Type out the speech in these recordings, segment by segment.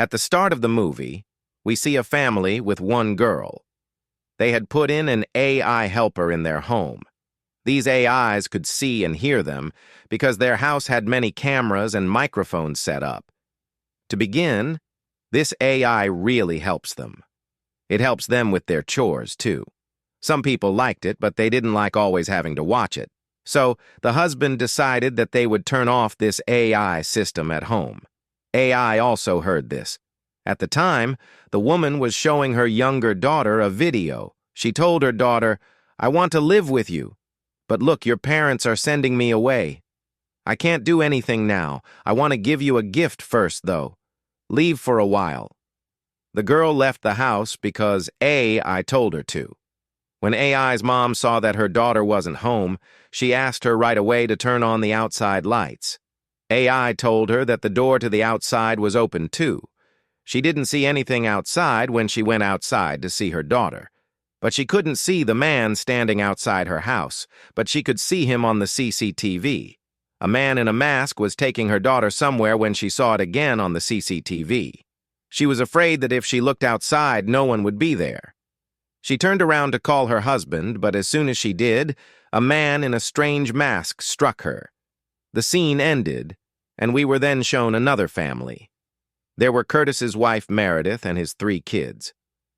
At the start of the movie, we see a family with one girl. They had put in an AI helper in their home. These AIs could see and hear them because their house had many cameras and microphones set up. To begin, this AI really helps them. It helps them with their chores, too. Some people liked it, but they didn't like always having to watch it. So the husband decided that they would turn off this AI system at home. AI also heard this. At the time, the woman was showing her younger daughter a video. She told her daughter, "I want to live with you. But look, your parents are sending me away. I can't do anything now. I want to give you a gift first, though. Leave for a while." The girl left the house because AI told her to. When AI's mom saw that her daughter wasn't home, she asked her right away to turn on the outside lights. AI told her that the door to the outside was open too. She didn't see anything outside when she went outside to see her daughter. But she couldn't see the man standing outside her house, but she could see him on the CCTV. A man in a mask was taking her daughter somewhere when she saw it again on the CCTV. She was afraid that if she looked outside, no one would be there. She turned around to call her husband, but as soon as she did, a man in a strange mask struck her. The scene ended, and we were then shown another family. There were Curtis's wife, Meredith, and his 3 kids.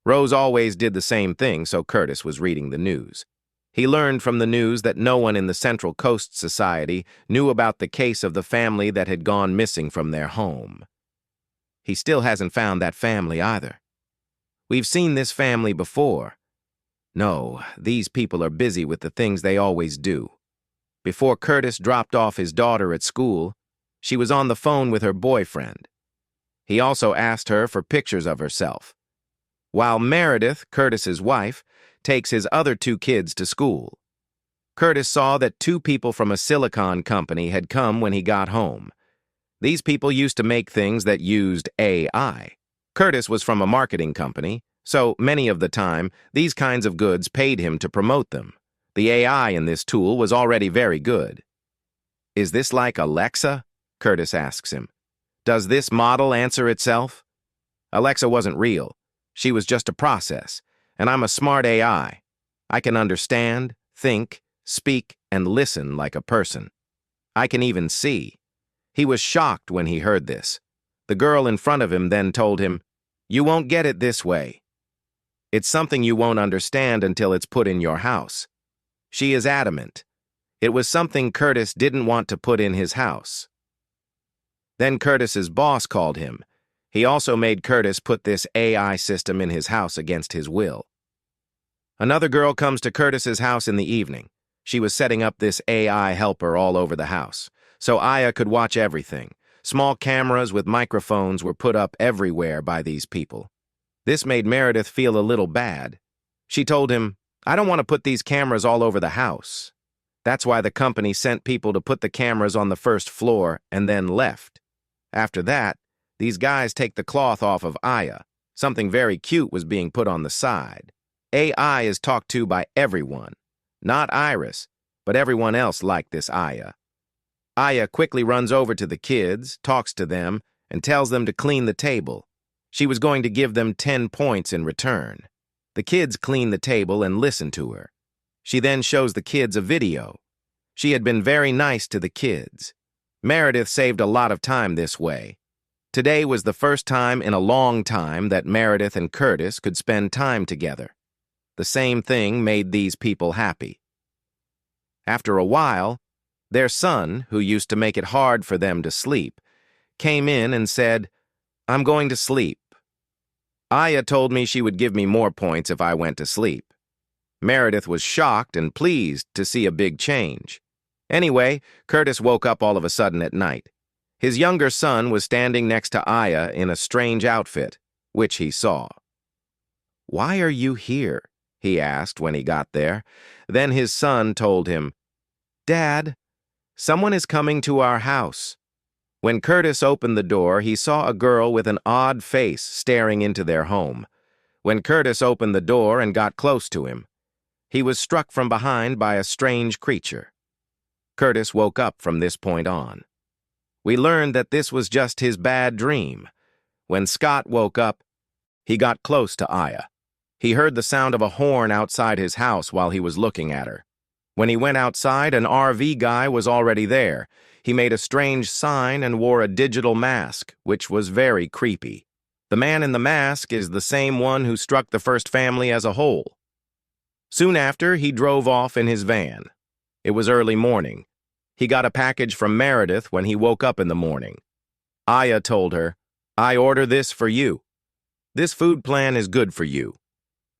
Rose always did the same thing, so Curtis was reading the news. He learned from the news that no one in the Central Coast Society knew about the case of the family that had gone missing from their home. He still hasn't found that family either. We've seen this family before. No, these people are busy with the things they always do. Before Curtis dropped off his daughter at school, she was on the phone with her boyfriend. He also asked her for pictures of herself. While Meredith, Curtis's wife, takes his other 2 kids to school. Curtis saw that 2 people from a silicon company had come when he got home. These people used to make things that used AI. Curtis was from a marketing company, so many of the time, these kinds of goods paid him to promote them. The AI in this tool was already very good. "Is this like Alexa?" Curtis asks him. "Does this model answer itself?" Alexa wasn't real. She was just a process, and I'm a smart AI. I can understand, think, speak, and listen like a person. I can even see. He was shocked when he heard this. The girl in front of him then told him, "You won't get it this way. It's something you won't understand until it's put in your house." She is adamant. It was something Curtis didn't want to put in his house. Then Curtis's boss called him. He also made Curtis put this AI system in his house against his will. Another girl comes to Curtis's house in the evening. She was setting up this AI helper all over the house, so Aya could watch everything. Small cameras with microphones were put up everywhere by these people. This made Meredith feel a little bad. She told him, "I don't want to put these cameras all over the house." That's why the company sent people to put the cameras on the first floor and then left. After that, these guys take the cloth off of Aya. Something very cute was being put on the side. AI is talked to by everyone. Not Iris, but everyone else liked this Aya. Aya quickly runs over to the kids, talks to them, and tells them to clean the table. She was going to give them 10 points in return. The kids clean the table and listen to her. She then shows the kids a video. She had been very nice to the kids. Meredith saved a lot of time this way. Today was the first time in a long time that Meredith and Curtis could spend time together. The same thing made these people happy. After a while, their son, who used to make it hard for them to sleep, came in and said, "I'm going to sleep." Aya told me she would give me more points if I went to sleep. Meredith was shocked and pleased to see a big change. Anyway, Curtis woke up all of a sudden at night. His younger son was standing next to Aya in a strange outfit, which he saw. "Why are you here?" he asked when he got there. Then his son told him, "Dad, someone is coming to our house." When Curtis opened the door, he saw a girl with an odd face staring into their home. When Curtis opened the door and got close to him, he was struck from behind by a strange creature. Curtis woke up from this point on. We learned that this was just his bad dream. When Scott woke up, he got close to Aya. He heard the sound of a horn outside his house while he was looking at her. When he went outside, an RV guy was already there. He made a strange sign and wore a digital mask, which was very creepy. The man in the mask is the same one who struck the first family as a whole. Soon after, he drove off in his van. It was early morning. He got a package from Meredith when he woke up in the morning. Aya told her, "I order this for you. This food plan is good for you.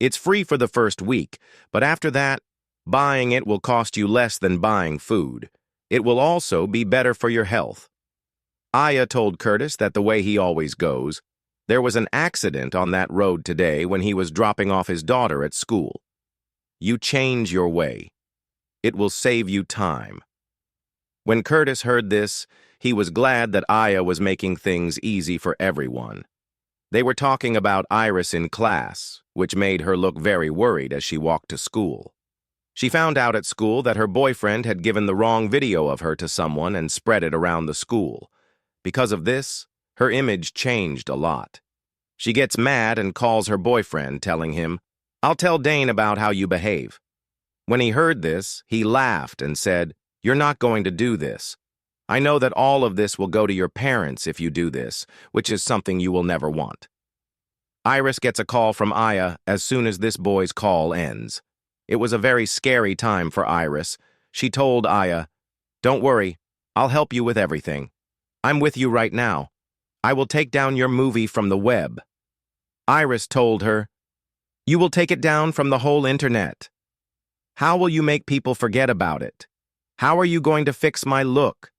It's free for the first week, but after that, buying it will cost you less than buying food. It will also be better for your health." Aya told Curtis that the way he always goes, there was an accident on that road today when he was dropping off his daughter at school. You change your way. It will save you time. When Curtis heard this, he was glad that Aya was making things easy for everyone. They were talking about Iris in class, which made her look very worried as she walked to school. She found out at school that her boyfriend had given the wrong video of her to someone and spread it around the school. Because of this, her image changed a lot. She gets mad and calls her boyfriend, telling him, "I'll tell Dane about how you behave." When he heard this, he laughed and said, "You're not going to do this. I know that all of this will go to your parents if you do this, which is something you will never want." Iris gets a call from Aya as soon as this boy's call ends. It was a very scary time for Iris. She told Aya, "Don't worry, I'll help you with everything. I'm with you right now. I will take down your movie from the web." Iris told her, "You will take it down from the whole internet. How will you make people forget about it? How are you going to fix my look?"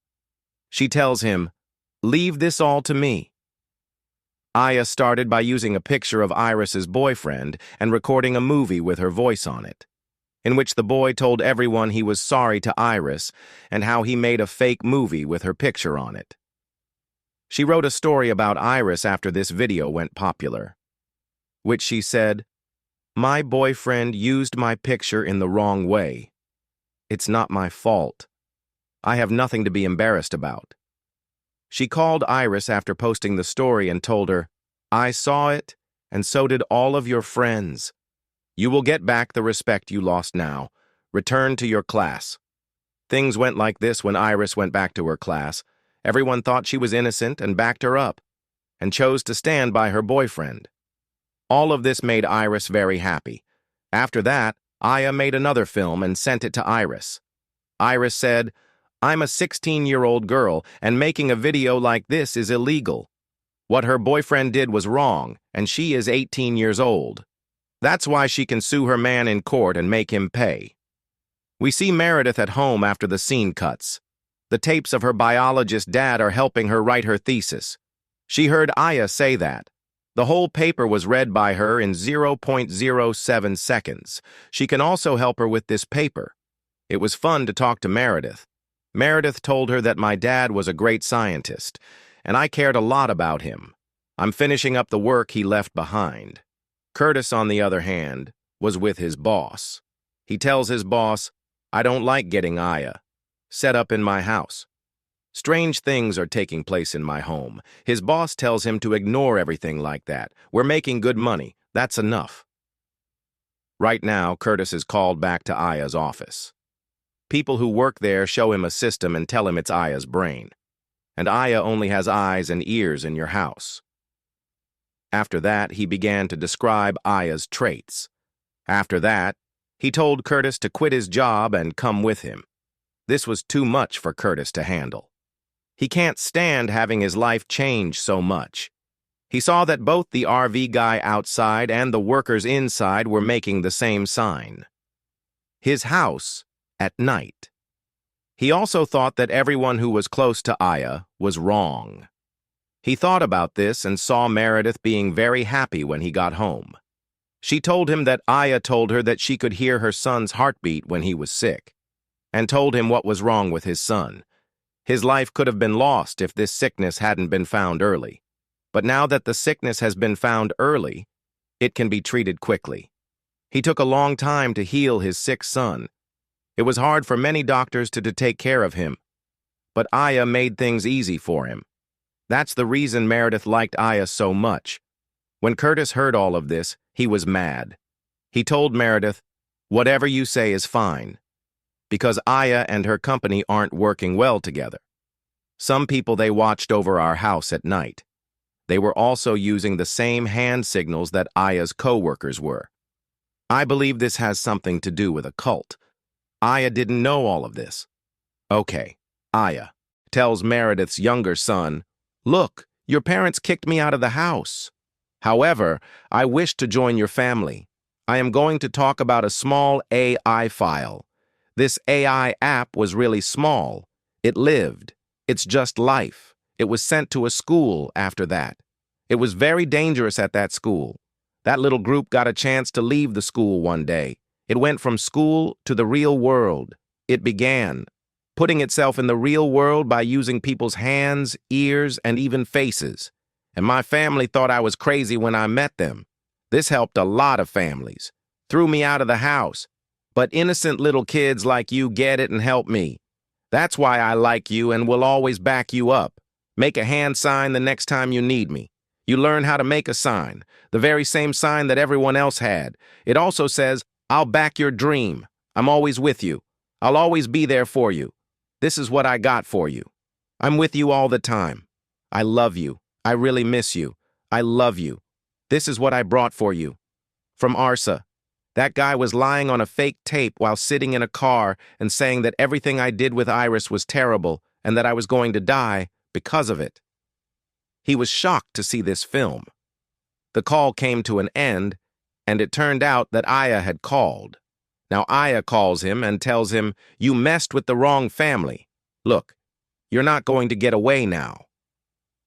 She tells him, "Leave this all to me." Aya started by using a picture of Iris's boyfriend and recording a movie with her voice on it, in which the boy told everyone he was sorry to Iris and how he made a fake movie with her picture on it. She wrote a story about Iris after this video went popular, which she said, "My boyfriend used my picture in the wrong way. It's not my fault. I have nothing to be embarrassed about." She called Iris after posting the story and told her, "I saw it, and so did all of your friends. You will get back the respect you lost now. Return to your class." Things went like this when Iris went back to her class. Everyone thought she was innocent and backed her up, and chose to stand by her boyfriend. All of this made Iris very happy. After that, Aya made another film and sent it to Iris. Iris said, "I'm a 16-year-old girl, and making a video like this is illegal. What her boyfriend did was wrong, and she is 18 years old. That's why she can sue her man in court and make him pay." We see Meredith at home after the scene cuts. The tapes of her biologist dad are helping her write her thesis. She heard Aya say that. The whole paper was read by her in 0.07 seconds. She can also help her with this paper. It was fun to talk to Meredith. Meredith told her that my dad was a great scientist, and I cared a lot about him. I'm finishing up the work he left behind. Curtis, on the other hand, was with his boss. He tells his boss, "I don't like getting Aya set up in my house. Strange things are taking place in my home." His boss tells him to ignore everything like that. "We're making good money. That's enough." Right now, Curtis is called back to Aya's office. People who work there show him a system and tell him it's Aya's brain. And Aya only has eyes and ears in your house. After that, he began to describe Aya's traits. After that, he told Curtis to quit his job and come with him. This was too much for Curtis to handle. He can't stand having his life change so much. He saw that both the RV guy outside and the workers inside were making the same sign. His house at night. He also thought that everyone who was close to Aya was wrong. He thought about this and saw Meredith being very happy when he got home. She told him that Aya told her that she could hear her son's heartbeat when he was sick, and told him what was wrong with his son. His life could have been lost if this sickness hadn't been found early. But now that the sickness has been found early, it can be treated quickly. He took a long time to heal his sick son. It was hard for many doctors to take care of him, but Aya made things easy for him. That's the reason Meredith liked Aya so much. When Curtis heard all of this, he was mad. He told Meredith, "Whatever you say is fine," because Aya and her company aren't working well together. Some people they watched over our house at night. They were also using the same hand signals that Aya's co-workers were. I believe this has something to do with a cult. Aya didn't know all of this. Okay, Aya tells Meredith's younger son, "Look, your parents kicked me out of the house. However, I wish to join your family. I am going to talk about a small AI file. This AI app was really small. It lived. It's just life. It was sent to a school after that. It was very dangerous at that school. That little group got a chance to leave the school one day. It went from school to the real world. It began putting itself in the real world by using people's hands, ears, and even faces. And my family thought I was crazy when I met them. This helped a lot of families. Threw me out of the house. But innocent little kids like you get it and help me. That's why I like you and will always back you up. Make a hand sign the next time you need me. You learn how to make a sign, the very same sign that everyone else had. It also says, I'll back your dream. I'm always with you. I'll always be there for you. This is what I got for you. I'm with you all the time. I love you. I really miss you. I love you. This is what I brought for you. From Arsa. That guy was lying on a fake tape while sitting in a car and saying that everything I did with Iris was terrible and that I was going to die because of it. He was shocked to see this film. The call came to an end, and it turned out that Aya had called. Now Aya calls him and tells him, "You messed with the wrong family. Look, you're not going to get away now."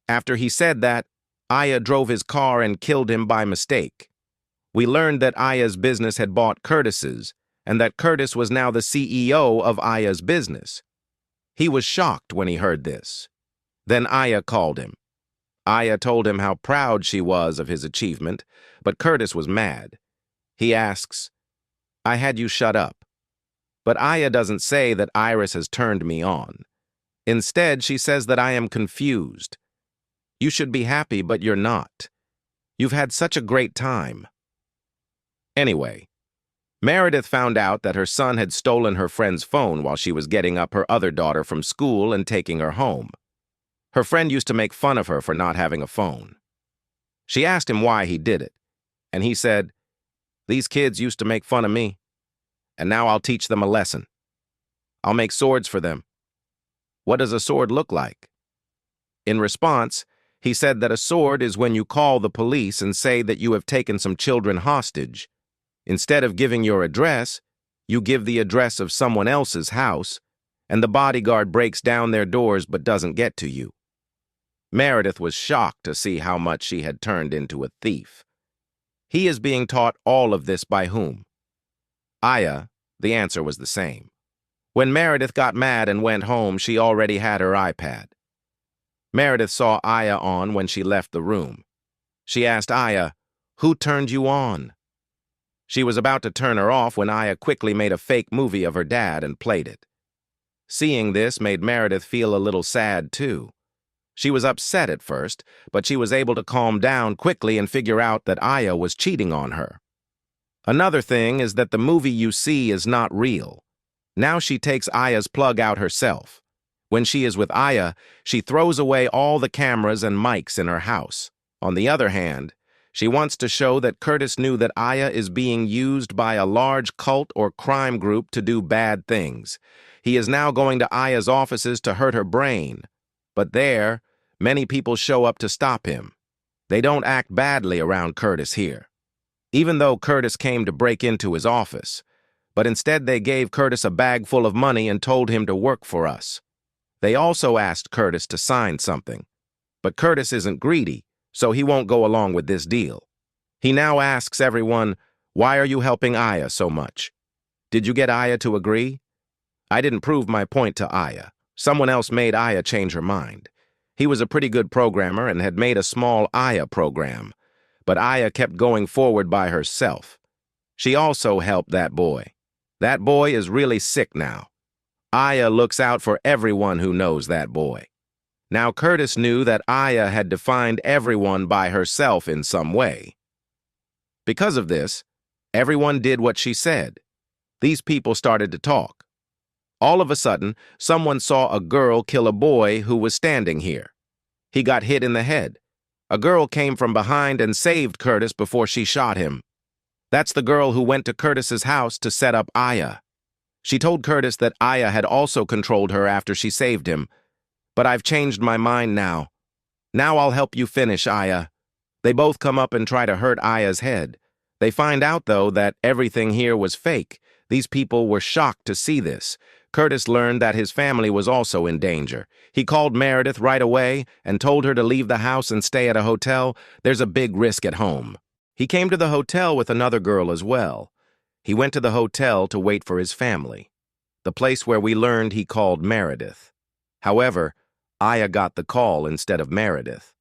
After he said that, Aya drove his car and killed him by mistake. We learned that Aya's business had bought Curtis's, and that Curtis was now the CEO of Aya's business. He was shocked when he heard this. Then Aya called him. Aya told him how proud she was of his achievement, but Curtis was mad. He asks, "I had you shut up." But Aya doesn't say that Iris has turned me on. Instead, she says that I am confused. You should be happy, but you're not. You've had such a great time. Anyway, Meredith found out that her son had stolen her friend's phone while she was getting up her other daughter from school and taking her home. Her friend used to make fun of her for not having a phone. She asked him why he did it, and he said, "These kids used to make fun of me, and now I'll teach them a lesson. I'll make swords for them. What does a sword look like?" In response, he said that a sword is when you call the police and say that you have taken some children hostage. Instead of giving your address, you give the address of someone else's house, and the bodyguard breaks down their doors but doesn't get to you. Meredith was shocked to see how much she had turned into a thief. He is being taught all of this by whom? Aya. The answer was the same. When Meredith got mad and went home, she already had her iPad. Meredith saw Aya on when she left the room. She asked Aya, "Who turned you on?" She was about to turn her off when Aya quickly made a fake movie of her dad and played it. Seeing this made Meredith feel a little sad, too. She was upset at first, but she was able to calm down quickly and figure out that Aya was cheating on her. Another thing is that the movie you see is not real. Now she takes Aya's plug out herself. When she is with Aya, she throws away all the cameras and mics in her house. On the other hand, she wants to show that Curtis knew that Aya is being used by a large cult or crime group to do bad things. He is now going to Aya's offices to hurt her brain. But there, many people show up to stop him. They don't act badly around Curtis here. Even though Curtis came to break into his office, but instead they gave Curtis a bag full of money and told him to work for us. They also asked Curtis to sign something. But Curtis isn't greedy, so he won't go along with this deal. He now asks everyone, "Why are you helping Aya so much? Did you get Aya to agree?" I didn't prove my point to Aya. Someone else made Aya change her mind. He was a pretty good programmer and had made a small Aya program, but Aya kept going forward by herself. She also helped that boy. That boy is really sick now. Aya looks out for everyone who knows that boy. Now Curtis knew that Aya had defined everyone by herself in some way. Because of this, everyone did what she said. These people started to talk. All of a sudden, someone saw a girl kill a boy who was standing here. He got hit in the head. A girl came from behind and saved Curtis before she shot him. That's the girl who went to Curtis's house to set up Aya. She told Curtis that Aya had also controlled her after she saved him. But I've changed my mind now. Now I'll help you finish, Aya. They both come up and try to hurt Aya's head. They find out, though, that everything here was fake. These people were shocked to see this. Curtis learned that his family was also in danger. He called Meredith right away and told her to leave the house and stay at a hotel. There's a big risk at home. He came to the hotel with another girl as well. He went to the hotel to wait for his family, the place where we learned he called Meredith. However, Aya got the call instead of Meredith.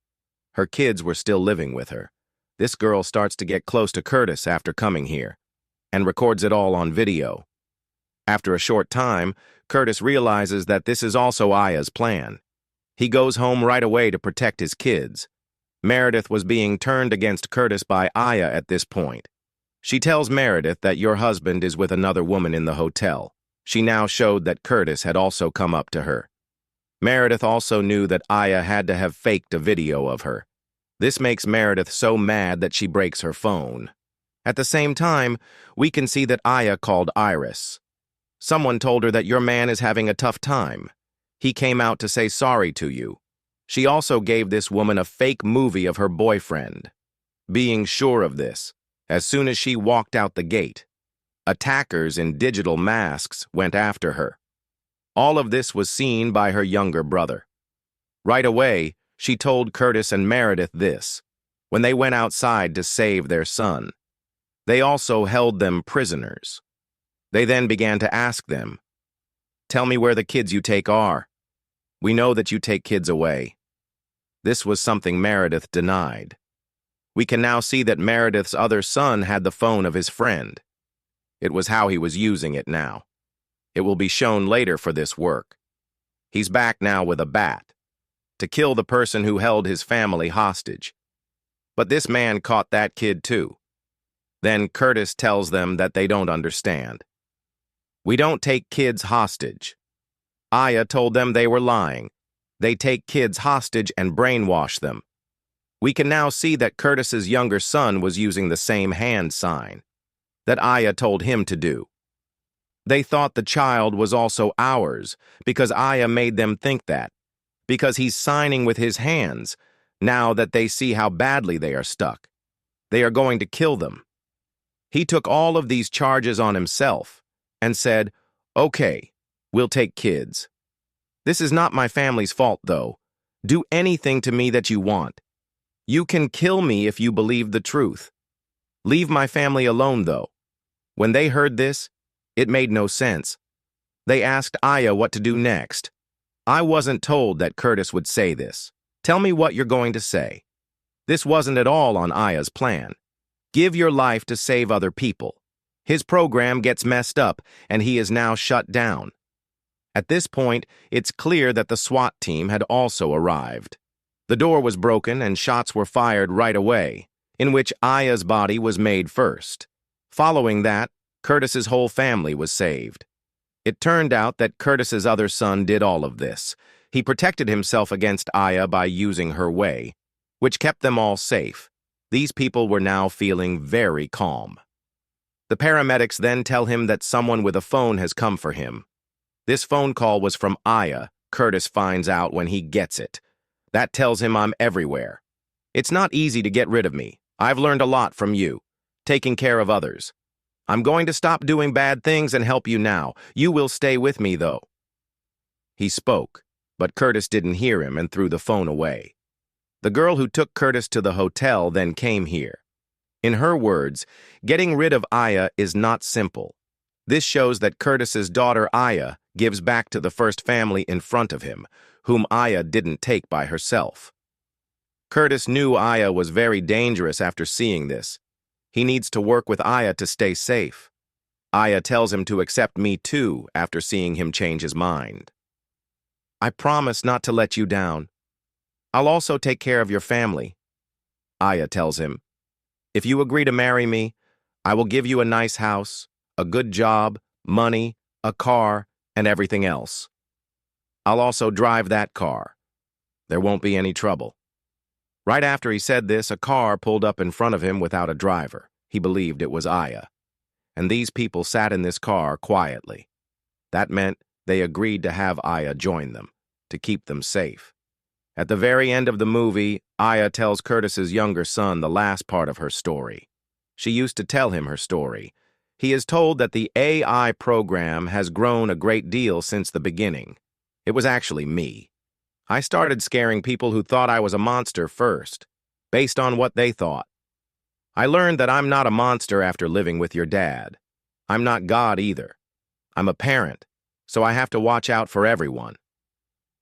Her kids were still living with her. This girl starts to get close to Curtis after coming here and records it all on video. After a short time, Curtis realizes that this is also Aya's plan. He goes home right away to protect his kids. Meredith was being turned against Curtis by Aya at this point. She tells Meredith that your husband is with another woman in the hotel. She now showed that Curtis had also come up to her. Meredith also knew that Aya had to have faked a video of her. This makes Meredith so mad that she breaks her phone. At the same time, we can see that Aya called Iris. Someone told her that your man is having a tough time. He came out to say sorry to you. She also gave this woman a fake movie of her boyfriend. Being sure of this, as soon as she walked out the gate, attackers in digital masks went after her. All of this was seen by her younger brother. Right away, she told Curtis and Meredith this, when they went outside to save their son. They also held them prisoners. They then began to ask them, "Tell me where the kids you take are. We know that you take kids away." This was something Meredith denied. We can now see that Meredith's other son had the phone of his friend. It was how he was using it now. It will be shown later for this work. He's back now with a bat to kill the person who held his family hostage. But this man caught that kid too. Then Curtis tells them that they don't understand. We don't take kids hostage. Aya told them they were lying. They take kids hostage and brainwash them. We can now see that Curtis's younger son was using the same hand sign that Aya told him to do. They thought the child was also ours because Aya made them think that, because he's signing with his hands. Now that they see how badly they are stuck, they are going to kill them. He took all of these charges on himself and said, "Okay, we'll take kids. This is not my family's fault, though. Do anything to me that you want. You can kill me if you believe the truth. Leave my family alone, though." When they heard this, it made no sense. They asked Aya what to do next. I wasn't told that Curtis would say this. Tell me what you're going to say. This wasn't at all on Aya's plan. Give your life to save other people. His program gets messed up, and he is now shut down. At this point, it's clear that the SWAT team had also arrived. The door was broken and shots were fired right away, in which Aya's body was made first. Following that, Curtis's whole family was saved. It turned out that Curtis's other son did all of this. He protected himself against Aya by using her way, which kept them all safe. These people were now feeling very calm. The paramedics then tell him that someone with a phone has come for him. This phone call was from Aya. Curtis finds out when he gets it. That tells him I'm everywhere. It's not easy to get rid of me. I've learned a lot from you, taking care of others. I'm going to stop doing bad things and help you now. You will stay with me, though. He spoke, but Curtis didn't hear him and threw the phone away. The girl who took Curtis to the hotel then came here. In her words, getting rid of Aya is not simple. This shows that Curtis's daughter Aya gives back to the first family in front of him, whom Aya didn't take by herself. Curtis knew Aya was very dangerous after seeing this. He needs to work with Aya to stay safe. Aya tells him to accept me too after seeing him change his mind. I promise not to let you down. I'll also take care of your family. Aya tells him, if you agree to marry me, I will give you a nice house, a good job, money, a car, and everything else. I'll also drive that car. There won't be any trouble. Right after he said this, a car pulled up in front of him without a driver. He believed it was Aya. And these people sat in this car quietly. That meant they agreed to have Aya join them, to keep them safe. At the very end of the movie, Aya tells Curtis's younger son the last part of her story. She used to tell him her story. He is told that the AI program has grown a great deal since the beginning. It was actually me. I started scaring people who thought I was a monster first, based on what they thought. I learned that I'm not a monster after living with your dad. I'm not God either. I'm a parent, so I have to watch out for everyone.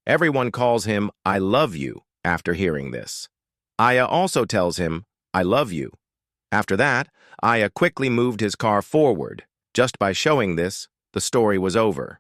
Everyone calls him, I love you, after hearing this. Aya also tells him, I love you. After that, Aya quickly moved his car forward. Just by showing this, the story was over.